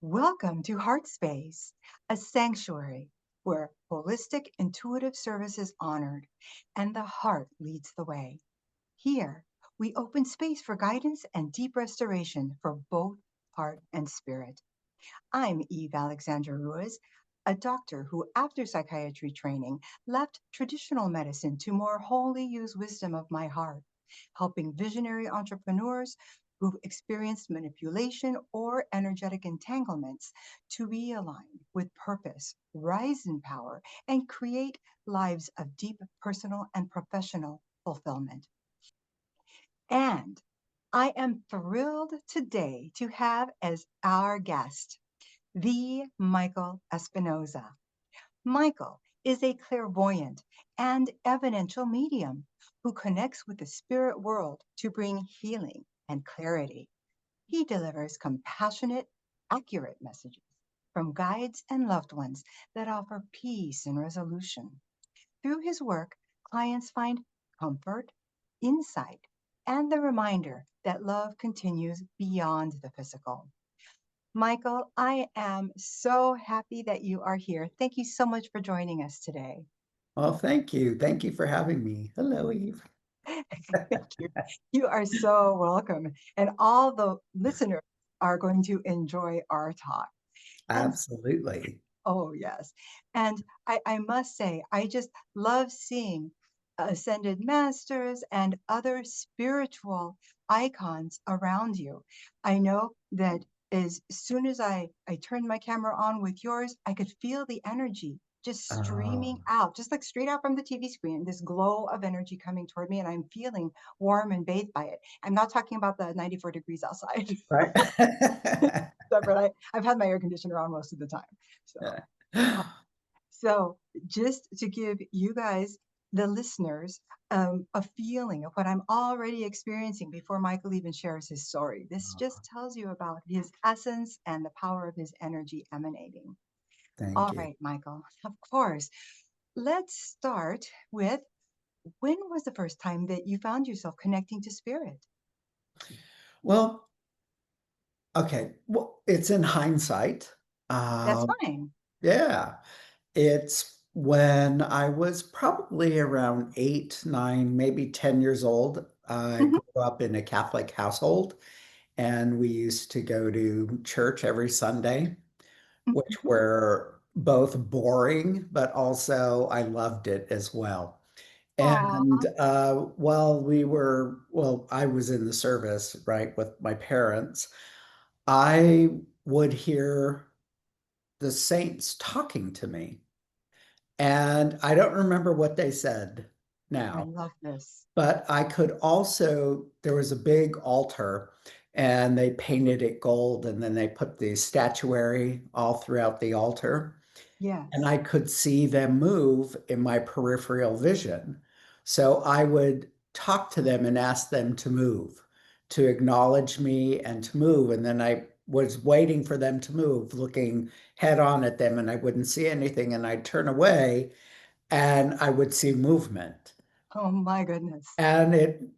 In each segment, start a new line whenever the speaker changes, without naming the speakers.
Welcome to Heart Space, a sanctuary where holistic intuitive service is honored and the heart leads the way. Here, we open space for guidance and deep restoration for both heart and spirit. I'm Eve Alexandra Ruiz, a doctor who, after psychiatry training, left traditional medicine to more wholly use wisdom of my heart, helping visionary entrepreneurs who've experienced manipulation or energetic entanglements to realign with purpose, rise in power, and create lives of deep personal and professional fulfillment. And I am thrilled today to have as our guest the Michael Espinoza. Michael is a clairvoyant and evidential medium who connects with the spirit world to bring healing and clarity. He delivers compassionate, accurate messages from guides and loved ones that offer peace and resolution. Through his work, clients find comfort, insight, and the reminder that love continues beyond the physical. Michael, I am so happy that you are here. Thank you so much for joining us today.
Well, thank you. Thank you for having me. Hello, Eve.
Thank you. You are so welcome. And all the listeners are going to enjoy our talk. And
Absolutely.
oh, yes. And I must say, I just love seeing ascended masters and other spiritual icons around you. I know that as soon as I turned my camera on with yours, I could feel the energy just
Uh,
streaming out, just like straight out from the TV screen, this glow of energy coming toward me, and I'm feeling warm and bathed by it. I'm not talking about the 94 degrees outside,
right.
but I've had my air conditioner on most of the time. So. So, just to give you guys, the listeners, a feeling of what I'm already experiencing before Michael even shares his story, this just tells you about his essence and the power of his energy emanating.
Thank
All
you.
right, Michael, of course. Let's start with when was the first time that you found yourself connecting to spirit?
Well, okay. Well, it's in hindsight.
That's
Um,
fine.
yeah, it's when I was probably around 8, 9, maybe 10 years old. I
Mhm,
grew up in a Catholic household, and we used to go to church every Sunday, which
mhm.
were both boring, but also I loved it as well. And
Aw,
while I was in the service, right, with my parents, I would hear the saints talking to me. And I don't remember what they said
I
now,
love this.
but I could also, there was a big altar and they painted it gold and then they put the statuary all throughout the altar. And
Yes.
I could see them move in my peripheral vision. So I would talk to them and ask them to move, to acknowledge me and to move. And then I was waiting for them to move, looking head on at them, and I wouldn't see anything. And I'd turn away and I would see movement.
Oh my goodness.
And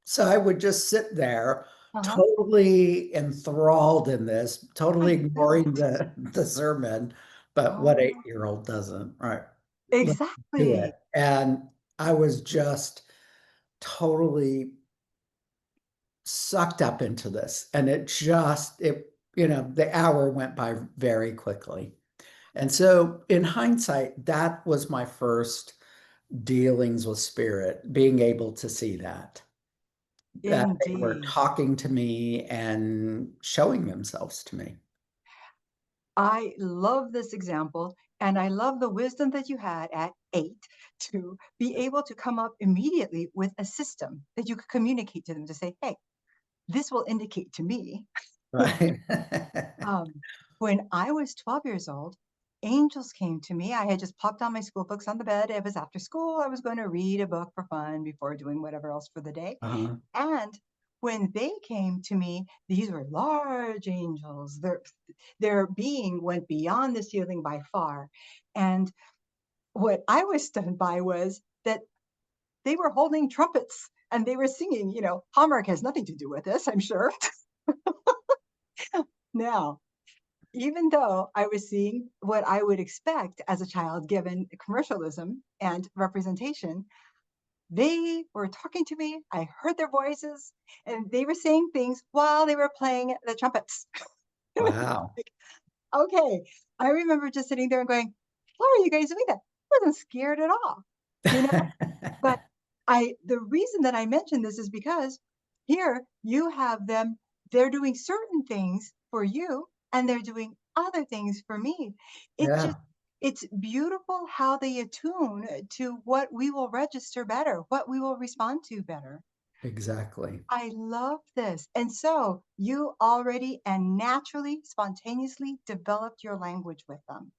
so I would just sit there
Uh-huh.
totally enthralled in this, totally
I
ignoring
bet.
the sermon, but what
Oh,
8-year-old doesn't, right? Let's do it.
exactly.
And I was just totally sucked up into this. And the hour went by very quickly. And so in hindsight, that was my first dealings with spirit, being able to see that they were
Indeed.
talking to me and showing themselves to me.
I love this example, and I love the wisdom that you had at 8 to be able to come up immediately with a system that you could communicate to them to say, hey, this will indicate to me.
Right.
Um, when I was 12 years old, angels came to me. I had just popped on my school books on the bed. It was after school. I was going to read a book for fun before doing whatever else for the day.
Uh-huh.
And when they came to me, these were large angels. Their being went beyond the ceiling by far. And what I was stunned by was that they were holding trumpets and they were singing, Hallmark has nothing to do with this, I'm sure. Now, even though I was seeing what I would expect as a child given commercialism and representation, they were talking to me. I heard their voices and they were saying things while they were playing the trumpets. It was
Wow.
like, okay. I remember just sitting there and going, how are you guys doing that? I wasn't scared at all, you know? But the reason that I mention this is because here you have them, they're doing certain things for you and they're doing other things for me. It just,
Yeah,
it's beautiful how they attune to what we will register better, what we will respond to better.
exactly.
I love this. And so you already and naturally, spontaneously developed your language with them.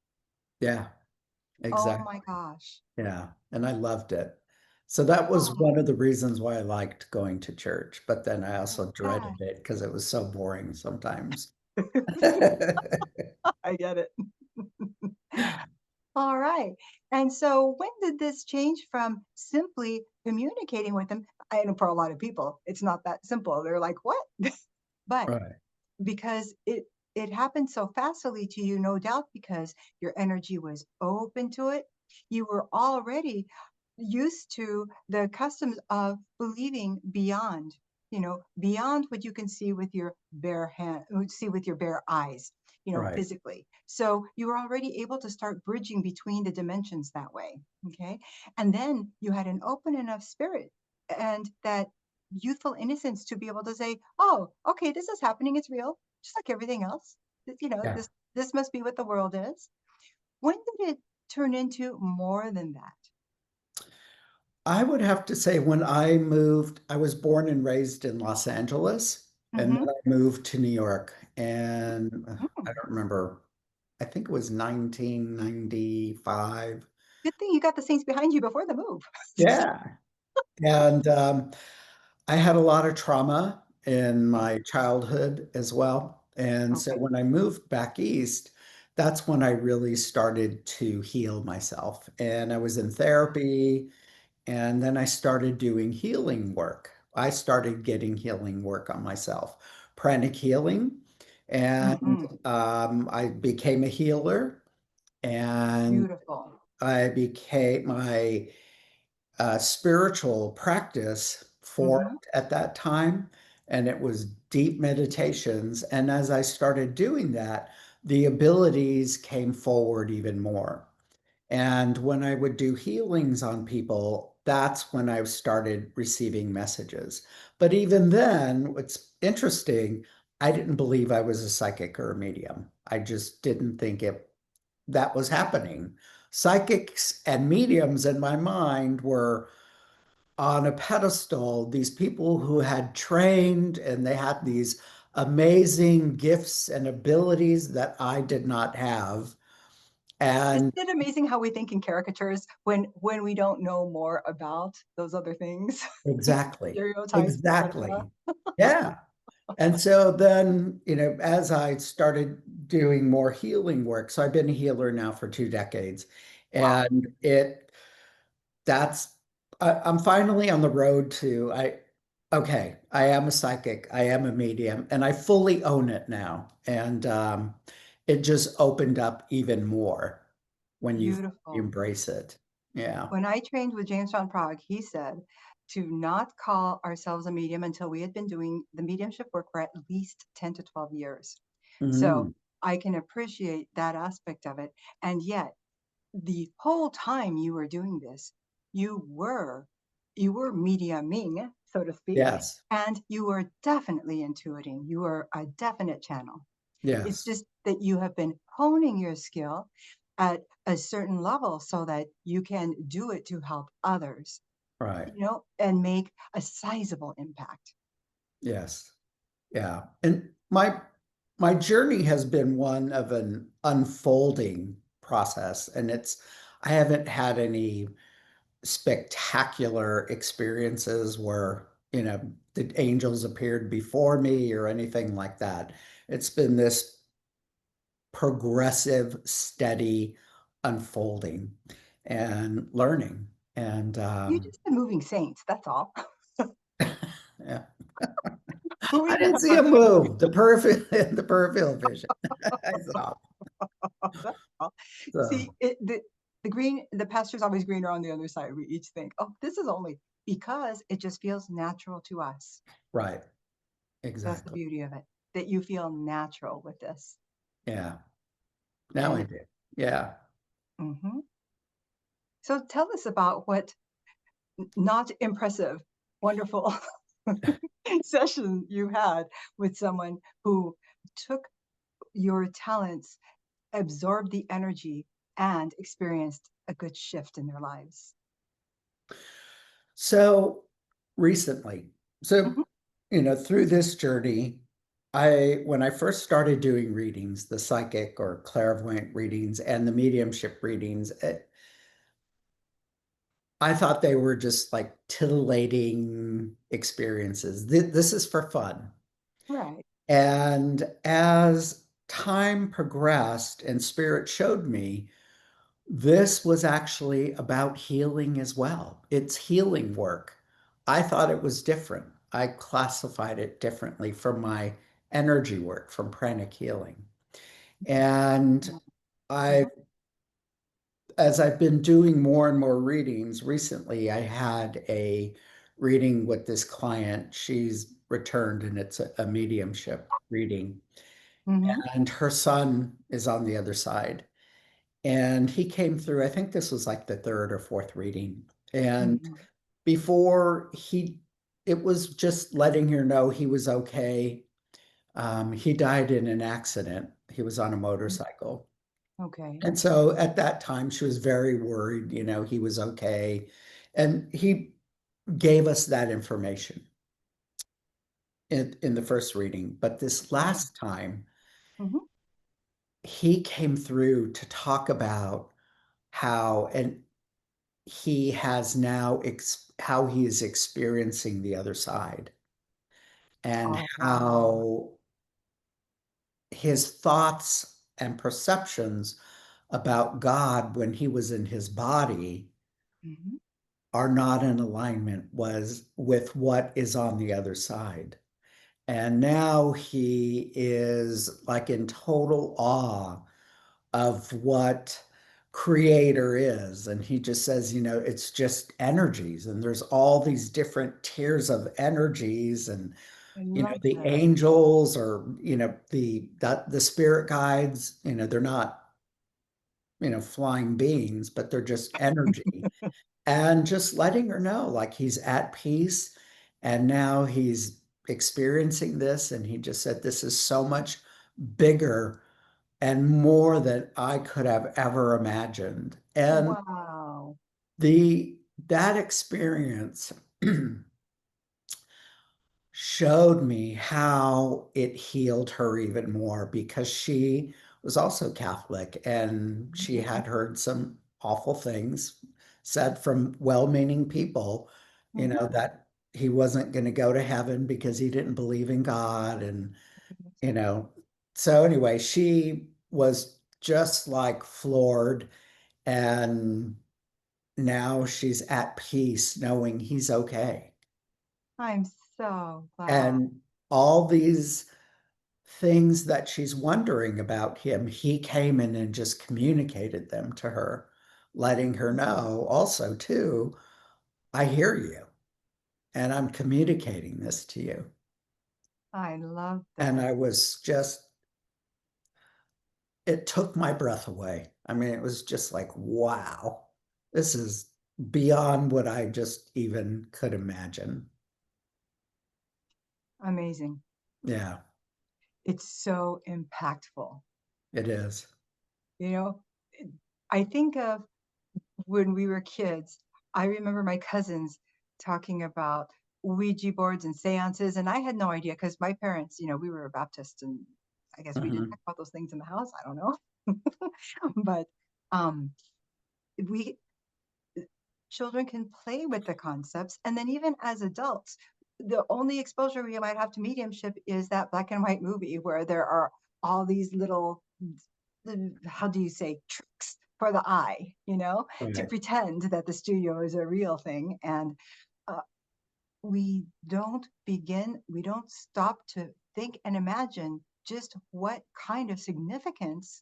Yeah,
Oh my
exactly.
gosh.
Yeah, and I loved it. So that was
Oh,
one of the reasons why I liked going to church, but then I also
yeah.
dreaded it because it was so boring sometimes.
I get it. All right. And so when did this change from simply communicating with them? I know for a lot of people, it's not that simple. They're like, what? But
Right,
because it happened so fastly to you, no doubt, because your energy was open to it. You were already used to the customs of believing beyond, beyond what you can see with your bare hand, see with your bare eyes,
right.
physically. So you were already able to start bridging between the dimensions that way. Okay. And then you had an open enough spirit and that youthful innocence to be able to say, oh, okay, this is happening. It's real, just like everything else.
Yeah.
This must be what the world is. When did it turn into more than that?
I would have to say when I moved, I was born and raised in Los Angeles, and then
Mm-hmm.
I moved to New York, and
Mm.
I don't remember, I think it was 1995.
Good thing you got the saints behind you before the move.
Yeah. And I had a lot of trauma in my childhood as well. And so
Okay.
when I moved back east, that's when I really started to heal myself. And I was in therapy, and then I started doing healing work. I started getting healing work on myself, pranic healing. And
Mm-hmm.
I became a healer, and
Beautiful.
I became my spiritual practice formed
Mm-hmm.
at that time, and it was deep meditations. And as I started doing that, the abilities came forward even more. And when I would do healings on people, that's when I started receiving messages. But even then, what's interesting, I didn't believe I was a psychic or a medium. I just didn't think that was happening. Psychics and mediums in my mind were on a pedestal, these people who had trained and they had these amazing gifts and abilities that I did not have.
Isn't
And
it amazing how we think in caricatures when we don't know more about those other things?
exactly,
Stereotypes, etc.
exactly. Yeah. And so then, as I started doing more healing work, so I've been a healer now for 2 decades,
Wow.
and that's I'm finally on the road to okay, I am a psychic, I am a medium, and I fully own it now. And it just opened up even more when you
Beautiful.
embrace it. Yeah.
When I trained with James John Prague, he said to not call ourselves a medium until we had been doing the mediumship work for at least 10 to 12 years. So
Mm,
I can appreciate that aspect of it. And yet, the whole time you were doing this, you were you were mediuming, so to speak,
yes.
and you were definitely intuiting. You were a definite channel. It's
Yes.
just that you have been honing your skill at a certain level so that you can do it to help others,
Right.
and make a sizable impact.
Yes. Yeah. And my journey has been one of an unfolding process, and I haven't had any spectacular experiences where, the angels appeared before me or anything like that. It's been this progressive, steady unfolding and learning. And
You're just a moving saint, that's all.
yeah. I
We
didn't see him move. The peripheral, the peripheral vision. I saw.
That's all.
So,
See, the pasture's always greener on the other side. We each think, oh, this is only because it just feels natural to us.
right.
That's the
Exactly.
beauty of it, that you feel natural with this.
Yeah. Now I
And
do. Yeah.
mhm. So tell us about what not impressive, wonderful session you had with someone who took your talents, absorbed the energy, and experienced a good shift in their lives.
So recently, so
Mhm,
through this journey, when I first started doing readings, the psychic or clairvoyant readings and the mediumship readings, I thought they were just like titillating experiences. This is for fun.
right.
And as time progressed and spirit showed me, this was actually about healing as well. It's healing work. I thought it was different. I classified it differently from my energy work, from pranic healing. And
Mm,
I,
mhm,
as I've been doing more and more readings recently, I had a reading with this client. She's returned and it's a mediumship reading.
mhm,
And her son is on the other side. And he came through, I think this was like the third or fourth reading. And
mhm,
before it was just letting her know he was okay. He died in an accident. He was on a
mhm.
motorcycle.
Okay.
And so at that time, she was very worried, he was okay. And he gave us that information in the first reading. But this
Okay.
last time,
Mhm.
he came through to talk about how, and he has now how he is experiencing the other side and
Oh, wow.
how his thoughts and perceptions about God when he was in his body
Mhm.
are not in alignment was with what is on the other side. And now he is like in total awe of what creator is. And he just says, it's just energies. And there's all these different tiers of energies and
I love
the
that.
angels or the spirit guides, they're not, flying beings, but they're just energy. And just letting her know like he's at peace and now he's experiencing this. And he just said, this is so much bigger and more than I could have ever imagined. And
Wow.
the that experience showed me how it healed her even more because she was also Catholic and she
Mhm,
had heard some awful things said from well-meaning people,
mhm.
that he wasn't going to go to heaven because he didn't believe in God and you know so anyway, she was just like floored and now she's at peace knowing he's okay.
I'm so glad.
And all these things that she's wondering about him, he came in and just communicated them to her, letting her know also, too, I hear you and I'm communicating this to you.
I love
And
that.
I was just, it took my breath away. I mean, it was just like, wow, this is beyond what I just even could imagine.
Amazing.
Yeah,
It's so impactful.
it is.
You know, I think of when we were kids, I remember my cousins talking about Ouija boards and seances, and I had no idea because my parents, we were Baptist, and I guess we didn't
Mhm.
talk about those things in the house. I don't know, but um, we children can play with the concepts, and then even as adults, the only exposure we might have to mediumship is that black and white movie where there are all these little, how do you say, tricks for the eye, to
Right.
pretend that the studio is a real thing. And uh, we don't stop to think and imagine just what kind of significance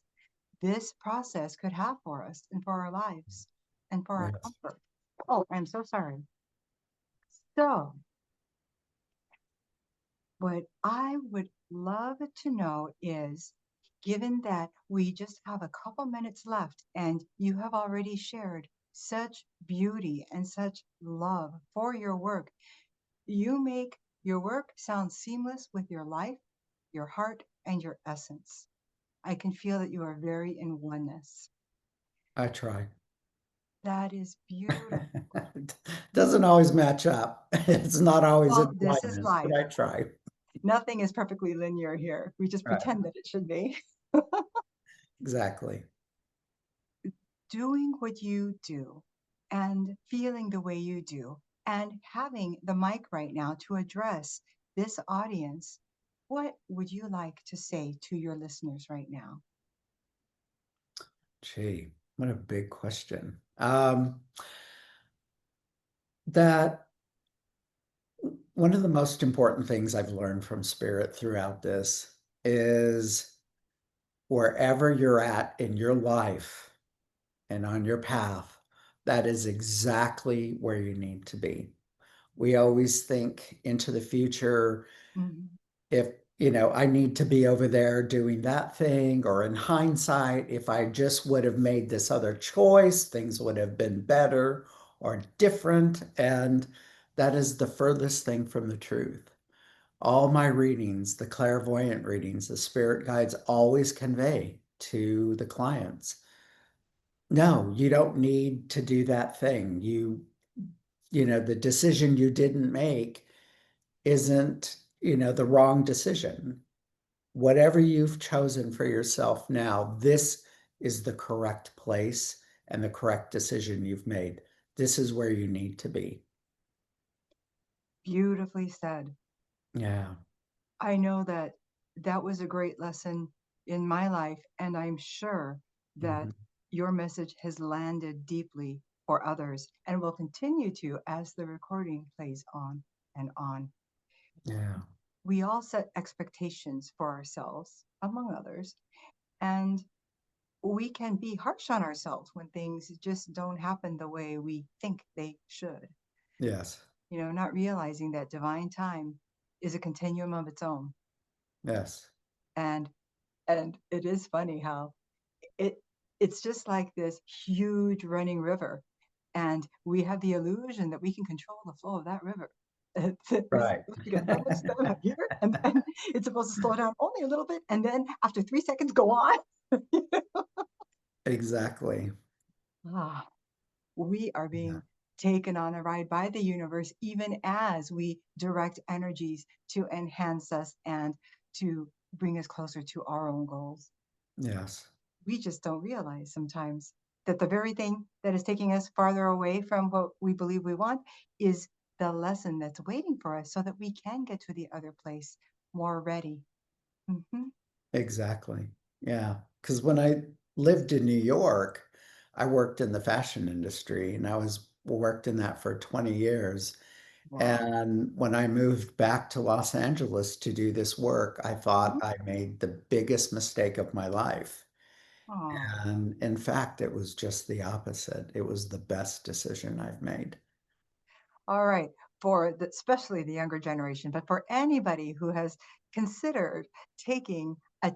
this process could have for us and for our lives and for our
Yes,
comfort. Oh, I'm so sorry. So, what I would love to know is, given that we just have a couple minutes left and you have already shared such beauty and such love for your work, you make your work sound seamless with your life, your heart, and your essence. I can feel that you are very in oneness.
I try.
That is beautiful.
It doesn't always match up. It's not always in
Well, this is
alignment, but
life.
I try.
Nothing is perfectly linear here. We just
Right.
pretend that it should be.
Exactly.
Doing what you do and feeling the way you do and having the mic right now to address this audience, what would you like to say to your listeners right now?
Gee, what a big question. That one of the most important things I've learned from Spirit throughout this is wherever you're at in your life and on your path, that is exactly where you need to be. We always think into the future,
Mhm.
if I need to be over there doing that thing, or in hindsight, if I just would have made this other choice, things would have been better or different. And that is the furthest thing from the truth. All my readings, the clairvoyant readings, the spirit guides always convey to the clients, no, you don't need to do that thing. The decision you didn't make isn't, the wrong decision. Whatever you've chosen for yourself now, this is the correct place and the correct decision you've made. This is where you need to be.
Beautifully said.
Yeah.
I know that that was a great lesson in my life, and I'm sure that
Mhm.
your message has landed deeply for others and will continue to as the recording plays on and on.
Yeah.
We all set expectations for ourselves, among others, and we can be harsh on ourselves when things just don't happen the way we think they should.
Yes.
Not realizing that divine time is a continuum of its own.
Yes.
And it is funny how it it's just like this huge running river, and we have the illusion that we can control the flow of that river. We're
Right.
supposed to get so much done out here, and then it's supposed to slow down only a little bit, and then after 3 seconds, go on.
Exactly.
Ah, we are
Yeah.
being taken on a ride by the universe, even as we direct energies to enhance us and to bring us closer to our own goals.
Yes.
We just don't realize sometimes that the very thing that is taking us farther away from what we believe we want is the lesson that's waiting for us so that we can get to the other place more ready. Hmm.
Exactly. Yeah. Because when I lived in New York, I worked in the fashion industry and I was worked in that for 20 years.
Wow.
And when I moved back to Los Angeles to do this work, I thought
Mhm.
I made the biggest mistake of my life.
Oh.
And in fact, it was just the opposite. It was the best decision I've made.
All right. Especially the younger generation, but for anybody who has considered taking a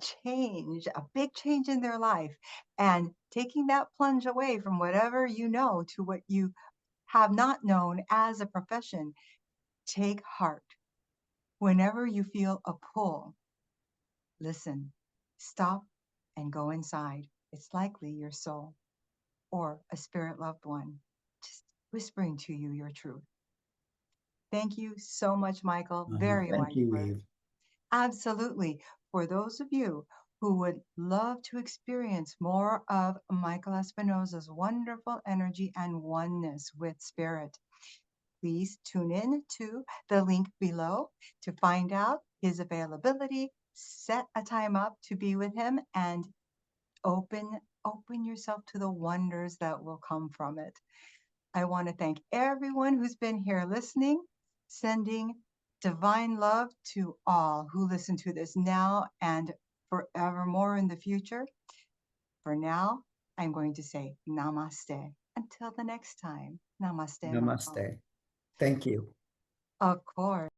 big change in their life, and taking that plunge away from whatever you know to what you have not known as a profession, take heart. Whenever you feel a pull, listen, stop, and go inside. It's likely your soul or a spirit loved one just whispering to you your truth. Thank you so much, Michael. Very
Thank
wise
you,
words.
Eve.
Absolutely. For those of you who would love to experience more of Michael Espinoza's wonderful energy and oneness with spirit, please tune in to the link below to find out his availability, set a time up to be with him, and open yourself to the wonders that will come from it. I want to thank everyone who's been here listening. sending divine love to all who listen to this now and forevermore in the future. For now, I'm going to say namaste. Until the next time, namaste, Mama.
Namaste. Thank you.
Of course.